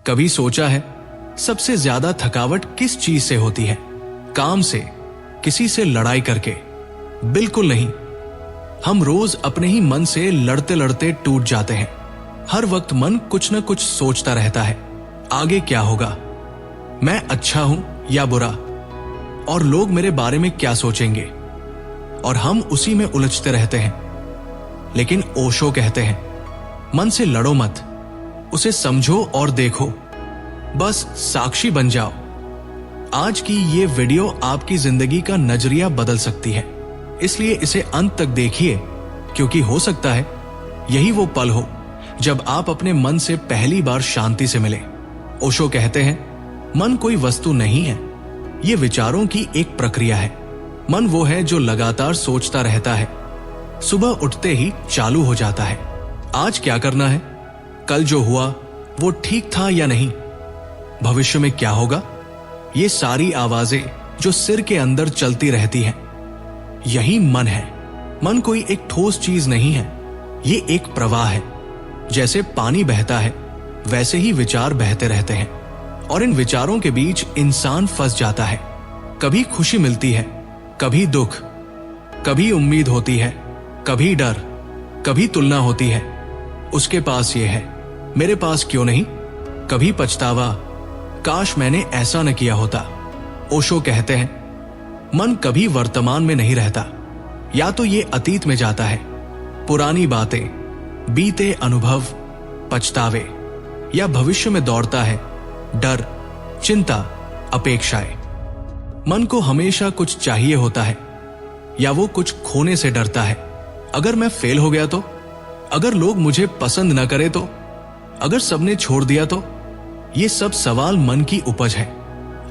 कभी सोचा है सबसे ज्यादा थकावट किस चीज से होती है? काम से, किसी से लड़ाई करके? बिल्कुल नहीं। हम रोज अपने ही मन से लड़ते लड़ते टूट जाते हैं। हर वक्त मन कुछ न कुछ सोचता रहता है, आगे क्या होगा, मैं अच्छा हूं या बुरा, और लोग मेरे बारे में क्या सोचेंगे, और हम उसी में उलझते रहते हैं। लेकिन ओशो कहते हैं, मन से लड़ो मत, उसे समझो और देखो, बस साक्षी बन जाओ। आज की ये वीडियो आपकी जिंदगी का नजरिया बदल सकती है, इसलिए इसे अंत तक देखिए, क्योंकि हो सकता है यही वो पल हो जब आप अपने मन से पहली बार शांति से मिले। ओशो कहते हैं, मन कोई वस्तु नहीं है, ये विचारों की एक प्रक्रिया है। मन वो है जो लगातार सोचता रहता है, सुबह उठते ही चालू हो जाता है। आज क्या करना है, कल जो हुआ वो ठीक था या नहीं, भविष्य में क्या होगा, ये सारी आवाजें जो सिर के अंदर चलती रहती हैं, यही मन है। मन कोई एक ठोस चीज नहीं है, ये एक प्रवाह है। जैसे पानी बहता है वैसे ही विचार बहते रहते हैं, और इन विचारों के बीच इंसान फंस जाता है। कभी खुशी मिलती है, कभी दुख, कभी उम्मीद होती है, कभी डर, कभी तुलना होती है, उसके पास ये है, मेरे पास क्यों नहीं, कभी पछतावा, काश मैंने ऐसा न किया होता। ओशो कहते हैं, मन कभी वर्तमान में नहीं रहता, या तो ये अतीत में जाता है, पुरानी बातें, बीते अनुभव, पछतावे, या भविष्य में दौड़ता है, डर, चिंता, अपेक्षाएं। मन को हमेशा कुछ चाहिए होता है, या वो कुछ खोने से डरता है। अगर मैं फेल हो गया तो, अगर लोग मुझे पसंद न करे तो, अगर सबने छोड़ दिया तो, ये सब सवाल मन की उपज है।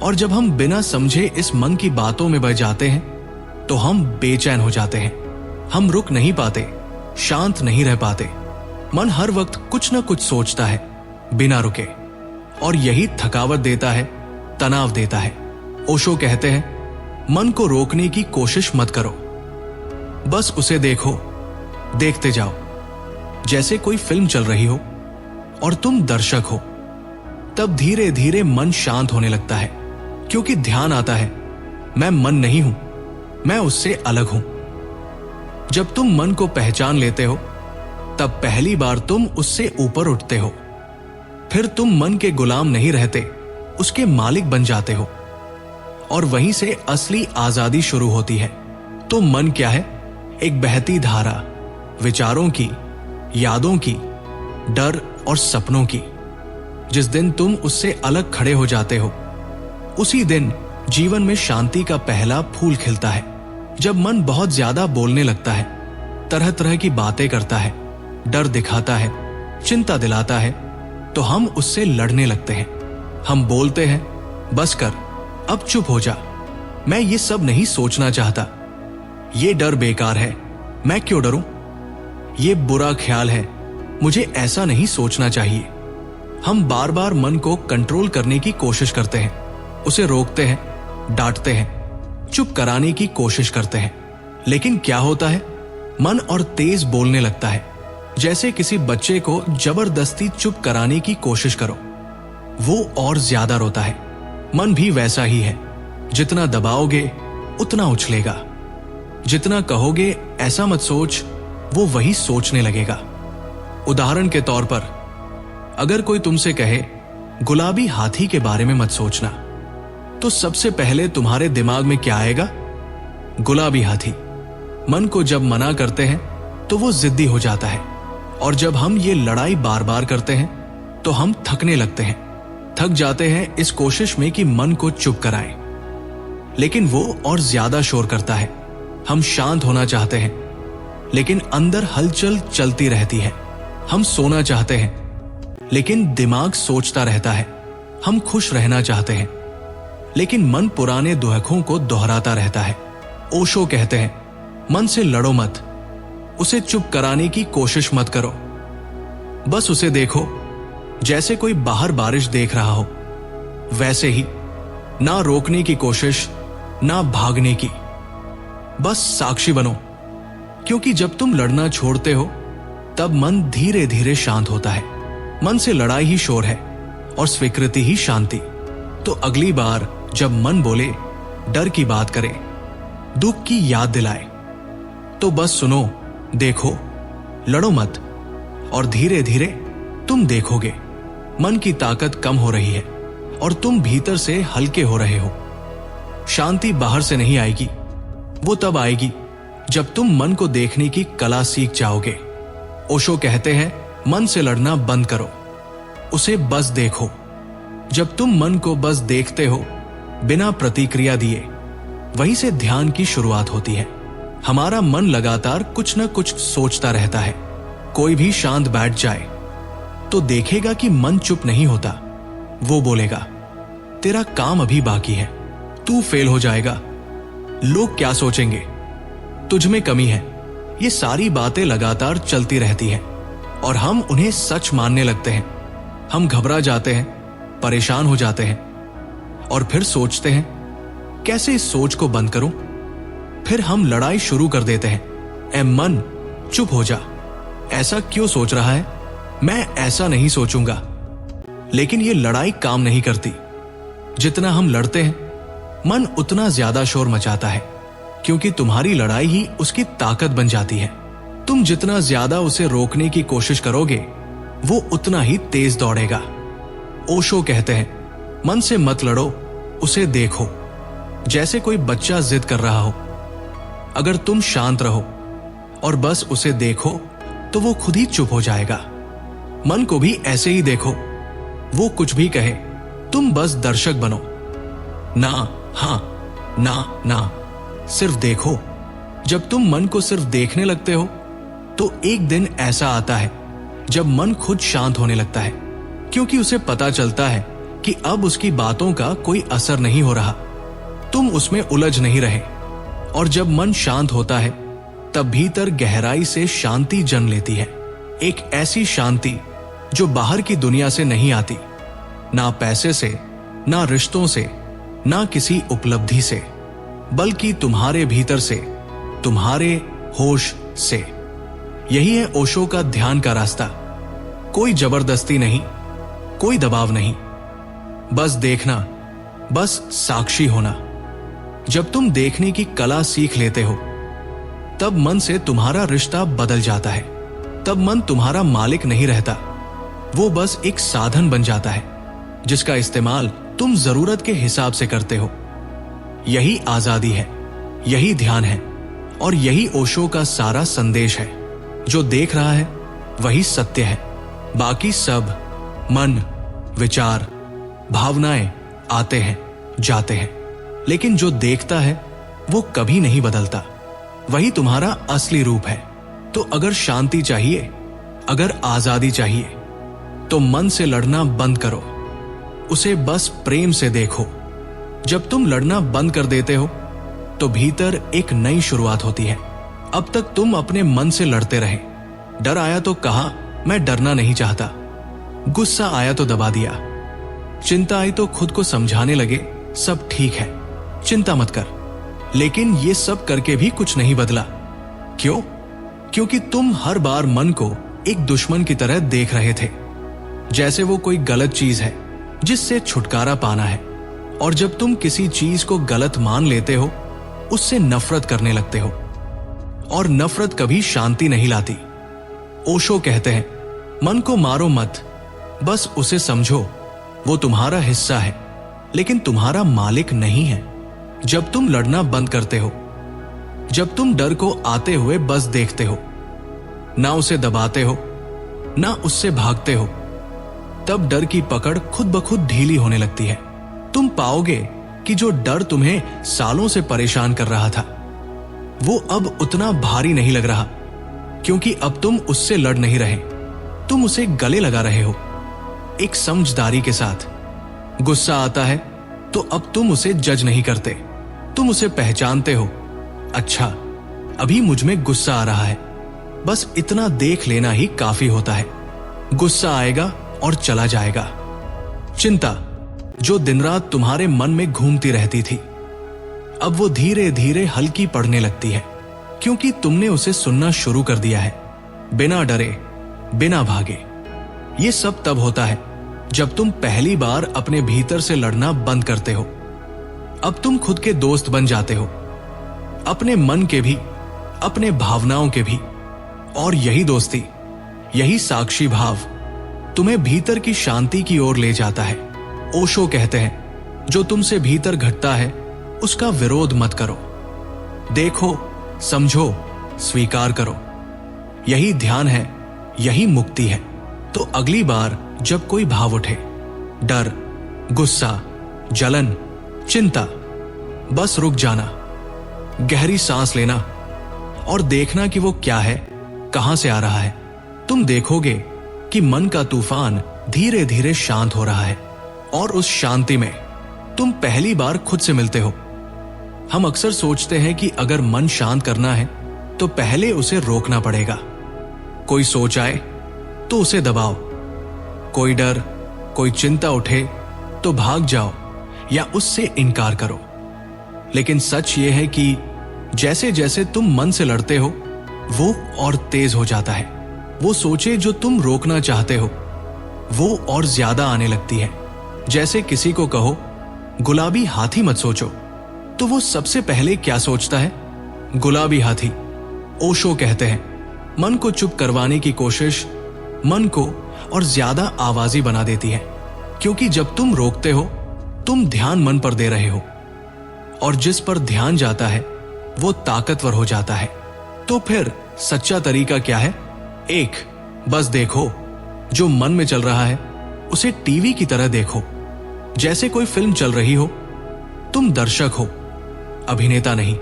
और जब हम बिना समझे इस मन की बातों में बह जाते हैं तो हम बेचैन हो जाते हैं। हम रुक नहीं पाते, शांत नहीं रह पाते। मन हर वक्त कुछ न कुछ सोचता है बिना रुके, और यही थकावट देता है, तनाव देता है। ओशो कहते हैं, मन को रोकने की कोशिश मत करो, बस उसे देखो, देखते जाओ। जैसे कोई फिल्म चल रही हो और तुम दर्शक हो, तब धीरे धीरे मन शांत होने लगता है, क्योंकि ध्यान आता है, मैं मन नहीं हूं, मैं उससे अलग हूं। जब तुम मन को पहचान लेते हो, तब पहली बार तुम उससे ऊपर उठते हो। फिर तुम मन के गुलाम नहीं रहते, उसके मालिक बन जाते हो, और वहीं से असली आजादी शुरू होती है। तो मन क्या है? एक बहती धारा, विचारों की, यादों की, डर और सपनों की। जिस दिन तुम उससे अलग खड़े हो जाते हो, उसी दिन जीवन में शांति का पहला फूल खिलता है। जब मन बहुत ज्यादा बोलने लगता है, तरह तरह की बातें करता है, डर दिखाता है, चिंता दिलाता है, तो हम उससे लड़ने लगते हैं। हम बोलते हैं, बस कर, अब चुप हो जा, मैं ये सब नहीं सोचना चाहता, ये डर बेकार है, मैं क्यों डरूं, ये बुरा ख्याल है, मुझे ऐसा नहीं सोचना चाहिए। हम बार बार मन को कंट्रोल करने की कोशिश करते हैं, उसे रोकते हैं, डांटते हैं, चुप कराने की कोशिश करते हैं। लेकिन क्या होता है? मन और तेज बोलने लगता है। जैसे किसी बच्चे को जबरदस्ती चुप कराने की कोशिश करो, वो और ज्यादा रोता है। मन भी वैसा ही है, जितना दबाओगे उतना उछलेगा, जितना कहोगे ऐसा मत सोच, वो वही सोचने लगेगा। उदाहरण के तौर पर, अगर कोई तुमसे कहे गुलाबी हाथी के बारे में मत सोचना, तो सबसे पहले तुम्हारे दिमाग में क्या आएगा? गुलाबी हाथी। मन को जब मना करते हैं तो वो जिद्दी हो जाता है, और जब हम ये लड़ाई बार बार करते हैं तो हम थकने लगते हैं, थक जाते हैं इस कोशिश में कि मन को चुप कराएं। लेकिन वो और ज्यादा शोर करता है। हम शांत होना चाहते हैं, लेकिन अंदर हलचल चलती रहती है। हम सोना चाहते हैं, लेकिन दिमाग सोचता रहता है। हम खुश रहना चाहते हैं, लेकिन मन पुराने दुखों को दोहराता रहता है। ओशो कहते हैं, मन से लड़ो मत, उसे चुप कराने की कोशिश मत करो, बस उसे देखो, जैसे कोई बाहर बारिश देख रहा हो, वैसे ही। ना रोकने की कोशिश, ना भागने की, बस साक्षी बनो। क्योंकि जब तुम लड़ना छोड़ते हो, तब मन धीरे धीरे शांत होता है। मन से लड़ाई ही शोर है, और स्वीकृति ही शांति। तो अगली बार जब मन बोले, डर की बात करे, दुख की याद दिलाए, तो बस सुनो, देखो, लड़ो मत, और धीरे धीरे तुम देखोगे मन की ताकत कम हो रही है और तुम भीतर से हल्के हो रहे हो। शांति बाहर से नहीं आएगी, वो तब आएगी जब तुम मन को देखने की कला सीख जाओगे। ओशो कहते हैं, मन से लड़ना बंद करो, उसे बस देखो। जब तुम मन को बस देखते हो बिना प्रतिक्रिया दिए, वहीं से ध्यान की शुरुआत होती है। हमारा मन लगातार कुछ न कुछ सोचता रहता है। कोई भी शांत बैठ जाए तो देखेगा कि मन चुप नहीं होता। वो बोलेगा, तेरा काम अभी बाकी है, तू फेल हो जाएगा, लोग क्या सोचेंगे, तुझ में कमी है। ये सारी बातें लगातार चलती रहती है और हम उन्हें सच मानने लगते हैं। हम घबरा जाते हैं, परेशान हो जाते हैं और फिर सोचते हैं, कैसे इस सोच को बंद करूं? फिर हम लड़ाई शुरू कर देते हैं। ए मन, चुप हो जा, ऐसा क्यों सोच रहा है? मैं ऐसा नहीं सोचूंगा। लेकिन ये लड़ाई काम नहीं करती। जितना हम लड़ते हैं, मन उतना ज्यादा शोर मचाता है, क्योंकि तुम्हारी लड़ाई ही उसकी ताकत बन जाती है। तुम जितना ज्यादा उसे रोकने की कोशिश करोगे, वो उतना ही तेज दौड़ेगा। ओशो कहते हैं, मन से मत लड़ो, उसे देखो, जैसे कोई बच्चा जिद कर रहा हो। अगर तुम शांत रहो और बस उसे देखो, तो वो खुद ही चुप हो जाएगा। मन को भी ऐसे ही देखो, वो कुछ भी कहे, तुम बस दर्शक बनो। ना, हां, ना, ना, सिर्फ देखो। जब तुम मन को सिर्फ देखने लगते हो, तो एक दिन ऐसा आता है जब मन खुद शांत होने लगता है, क्योंकि उसे पता चलता है कि अब उसकी बातों का कोई असर नहीं हो रहा। तुम उसमें उलझ नहीं रहे। और जब मन शांत होता है, तब भीतर गहराई से शांति जन्म लेती है। एक ऐसी शांति जो बाहर की दुनिया से नहीं आती, ना पैसे से, ना रिश्तों से, ना किसी उपलब्धि से, बल्कि तुम्हारे भीतर से, तुम्हारे होश से। यही है ओशो का ध्यान का रास्ता। कोई जबरदस्ती नहीं, कोई दबाव नहीं, बस देखना, बस साक्षी होना। जब तुम देखने की कला सीख लेते हो, तब मन से तुम्हारा रिश्ता बदल जाता है। तब मन तुम्हारा मालिक नहीं रहता, वो बस एक साधन बन जाता है जिसका इस्तेमाल तुम जरूरत के हिसाब से करते हो। यही आजादी है, यही ध्यान है और यही ओशो का सारा संदेश है। जो देख रहा है वही सत्य है। बाकी सब मन, विचार, भावनाएं आते हैं, जाते हैं, लेकिन जो देखता है वो कभी नहीं बदलता। वही तुम्हारा असली रूप है। तो अगर शांति चाहिए, अगर आजादी चाहिए, तो मन से लड़ना बंद करो, उसे बस प्रेम से देखो। जब तुम लड़ना बंद कर देते हो, तो भीतर एक नई शुरुआत होती है। अब तक तुम अपने मन से लड़ते रहे। डर आया तो कहा, मैं डरना नहीं चाहता। गुस्सा आया तो दबा दिया। चिंता आई तो खुद को समझाने लगे, सब ठीक है, चिंता मत कर। लेकिन ये सब करके भी कुछ नहीं बदला। क्यों? क्योंकि तुम हर बार मन को एक दुश्मन की तरह देख रहे थे, जैसे वो कोई गलत चीज है जिससे छुटकारा पाना है। और जब तुम किसी चीज को गलत मान लेते हो, उससे नफरत करने लगते हो, और नफरत कभी शांति नहीं लाती। ओशो कहते हैं, मन को मारो मत, बस उसे समझो, वो तुम्हारा हिस्सा है, लेकिन तुम्हारा मालिक नहीं है। जब तुम लड़ना बंद करते हो, जब तुम डर को आते हुए बस देखते हो, ना उसे दबाते हो, ना उससे भागते हो, तब डर की पकड़ खुद ब खुद ढीली होने लगती है। तुम पाओगे कि जो डर तुम्हें सालों से परेशान कर रहा था, वो अब उतना भारी नहीं लग रहा, क्योंकि अब तुम उससे लड़ नहीं रहे, तुम उसे गले लगा रहे हो, एक समझदारी के साथ। गुस्सा आता है तो अब तुम उसे जज नहीं करते, तुम उसे पहचानते हो। अच्छा, अभी मुझ में गुस्सा आ रहा है, बस इतना देख लेना ही काफी होता है। गुस्सा आएगा और चला जाएगा। चिंता जो दिन रात तुम्हारे मन में घूमती रहती थी, अब वो धीरे धीरे हल्की पड़ने लगती है, क्योंकि तुमने उसे सुनना शुरू कर दिया है, बिना डरे, बिना भागे। ये सब तब होता है जब तुम पहली बार अपने भीतर से लड़ना बंद करते हो। अब तुम खुद के दोस्त बन जाते हो, अपने मन के भी, अपने भावनाओं के भी। और यही दोस्ती, यही साक्षी भाव तुम्हें भीतर की शांति की ओर ले जाता है। ओशो कहते हैं, जो तुमसे भीतर घटता है उसका विरोध मत करो, देखो, समझो, स्वीकार करो। यही ध्यान है, यही मुक्ति है। तो अगली बार जब कोई भाव उठे, डर, गुस्सा, जलन, चिंता, बस रुक जाना, गहरी सांस लेना और देखना कि वो क्या है, कहां से आ रहा है। तुम देखोगे कि मन का तूफान धीरे धीरे शांत हो रहा है और उस शांति में तुम पहली बार खुद से मिलते हो। हम अक्सर सोचते हैं कि अगर मन शांत करना है तो पहले उसे रोकना पड़ेगा। कोई सोच आए तो उसे दबाओ, कोई डर, कोई चिंता उठे तो भाग जाओ या उससे इनकार करो। लेकिन सच यह है कि जैसे जैसे तुम मन से लड़ते हो वो और तेज हो जाता है। वो सोचे जो तुम रोकना चाहते हो वो और ज्यादा आने लगती है। जैसे किसी को कहो गुलाबी हाथी मत सोचो, तो वो सबसे पहले क्या सोचता है? गुलाबी हाथी। ओशो कहते हैं, मन को चुप करवाने की कोशिश मन को और ज्यादा आवाजी बना देती है, क्योंकि जब तुम रोकते हो तुम ध्यान मन पर दे रहे हो और जिस पर ध्यान जाता है वो ताकतवर हो जाता है। तो फिर सच्चा तरीका क्या है? एक, बस देखो, जो मन में चल रहा है उसे टीवी की तरह देखो, जैसे कोई फिल्म चल रही हो। तुम दर्शक हो, अभिनेता नहीं।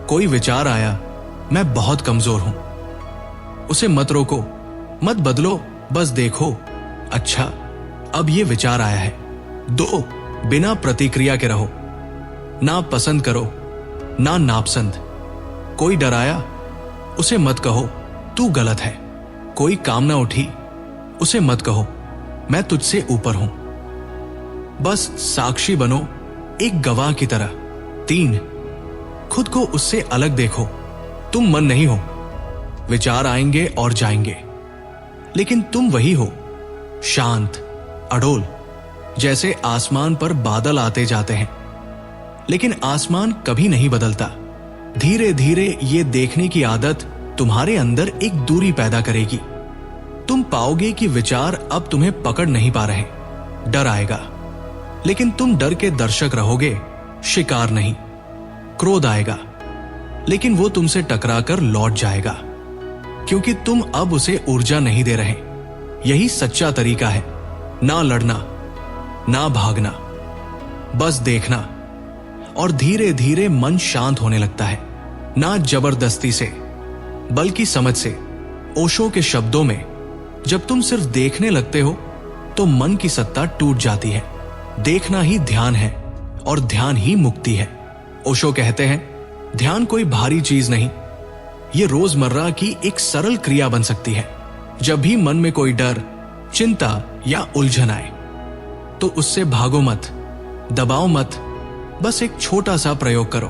कोई विचार आया, मैं बहुत कमजोर हूं, उसे मत रोको, मत बदलो, बस देखो, अच्छा अब ये विचार आया है। दो, बिना प्रतिक्रिया के रहो, ना पसंद करो ना नापसंद। कोई डराया, उसे मत कहो तू गलत है। कोई कामना उठी, उसे मत कहो मैं तुझसे ऊपर हूं। बस साक्षी बनो, एक गवाह की तरह। 3, खुद को उससे अलग देखो, तुम मन नहीं हो। विचार आएंगे और जाएंगे, लेकिन तुम वही हो, शांत, अडोल। जैसे आसमान पर बादल आते जाते हैं, लेकिन आसमान कभी नहीं बदलता। धीरे धीरे ये देखने की आदत तुम्हारे अंदर एक दूरी पैदा करेगी। तुम पाओगे कि विचार अब तुम्हें पकड़ नहीं पा रहे। डर आएगा, लेकिन तुम डर के दर्शक रहोगे, शिकार नहीं। क्रोध आएगा, लेकिन वो तुमसे टकराकर लौट जाएगा, क्योंकि तुम अब उसे ऊर्जा नहीं दे रहे। यही सच्चा तरीका है, ना लड़ना, ना भागना, बस देखना। और धीरे धीरे मन शांत होने लगता है, ना जबरदस्ती से बल्कि समझ से। ओशो के शब्दों में, जब तुम सिर्फ देखने लगते हो तो मन की सत्ता टूट जाती है। देखना ही ध्यान है और ध्यान ही मुक्ति है। ओशो कहते हैं, ध्यान कोई भारी चीज नहीं, ये रोजमर्रा की एक सरल क्रिया बन सकती है। जब भी मन में कोई डर, चिंता या उलझन आए तो उससे भागो मत, दबाओ मत, बस एक छोटा सा प्रयोग करो।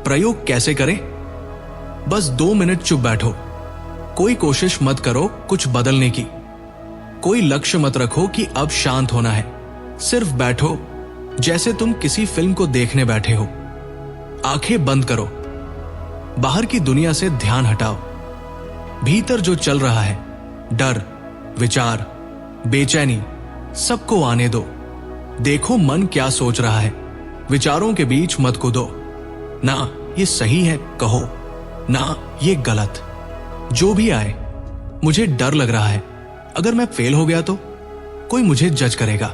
प्रयोग कैसे करें? बस 2 मिनट चुप बैठो, कोई कोशिश मत करो कुछ बदलने की, कोई लक्ष्य मत रखो कि अब शांत होना है। सिर्फ बैठो जैसे तुम किसी फिल्म को देखने बैठे हो। आंखें बंद करो, बाहर की दुनिया से ध्यान हटाओ। भीतर जो चल रहा है, डर, विचार, बेचैनी, सबको आने दो। देखो मन क्या सोच रहा है। विचारों के बीच मत कूदो, ना ये सही है कहो, ना ये गलत। जो भी आए, मुझे डर लग रहा है, अगर मैं फेल हो गया तो कोई मुझे जज करेगा।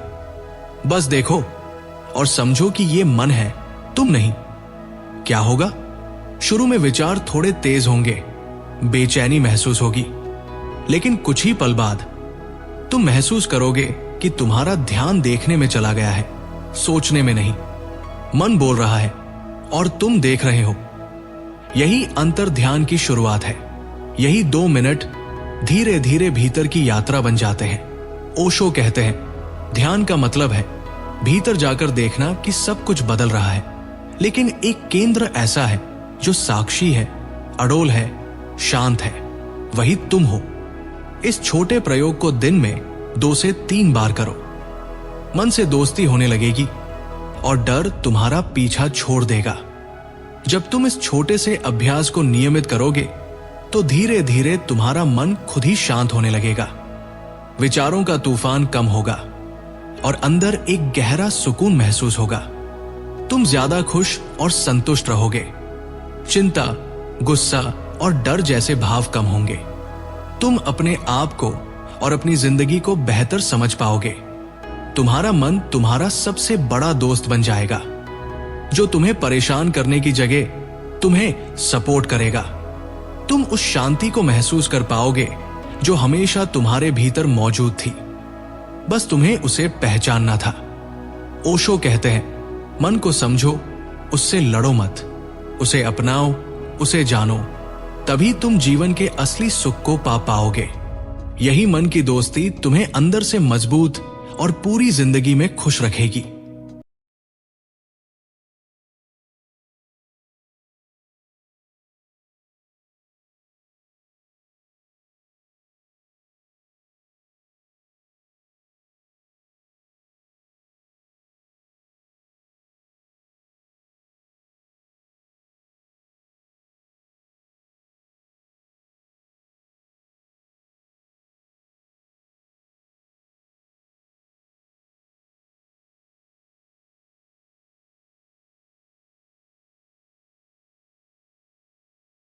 बस देखो और समझो कि ये मन है, तुम नहीं। क्या होगा? शुरू में विचार थोड़े तेज होंगे, बेचैनी महसूस होगी, लेकिन कुछ ही पल बाद तुम महसूस करोगे कि तुम्हारा ध्यान देखने में चला गया है, सोचने में नहीं। मन बोल रहा है और तुम देख रहे हो। यही अंतर ध्यान की शुरुआत है। यही 2 मिनट धीरे धीरे भीतर की यात्रा बन जाते हैं। ओशो कहते हैं, ध्यान का मतलब है भीतर जाकर देखना कि सब कुछ बदल रहा है, लेकिन एक केंद्र ऐसा है जो साक्षी है, अडोल है, शांत है, वही तुम हो। इस छोटे प्रयोग को दिन में 2 से 3 बार करो। मन से दोस्ती होने लगेगी और डर तुम्हारा पीछा छोड़ देगा। जब तुम इस छोटे से अभ्यास को नियमित करोगे तो धीरे धीरे तुम्हारा मन खुद ही शांत होने लगेगा, विचारों का तूफान कम होगा और अंदर एक गहरा सुकून महसूस होगा। तुम ज्यादा खुश और संतुष्ट रहोगे। चिंता, गुस्सा और डर जैसे भाव कम होंगे। तुम अपने आप को और अपनी जिंदगी को बेहतर समझ पाओगे। तुम्हारा मन तुम्हारा सबसे बड़ा दोस्त बन जाएगा, जो तुम्हें परेशान करने की जगह तुम्हें सपोर्ट करेगा। तुम उस शांति को महसूस कर पाओगे जो हमेशा तुम्हारे भीतर मौजूद थी, बस तुम्हें उसे पहचानना था। ओशो कहते हैं, मन को समझो, उससे लड़ो मत, उसे अपनाओ, उसे जानो, तभी तुम जीवन के असली सुख को पा पाओगे। यही मन की दोस्ती तुम्हें अंदर से मजबूत और पूरी जिंदगी में खुश रखेगी।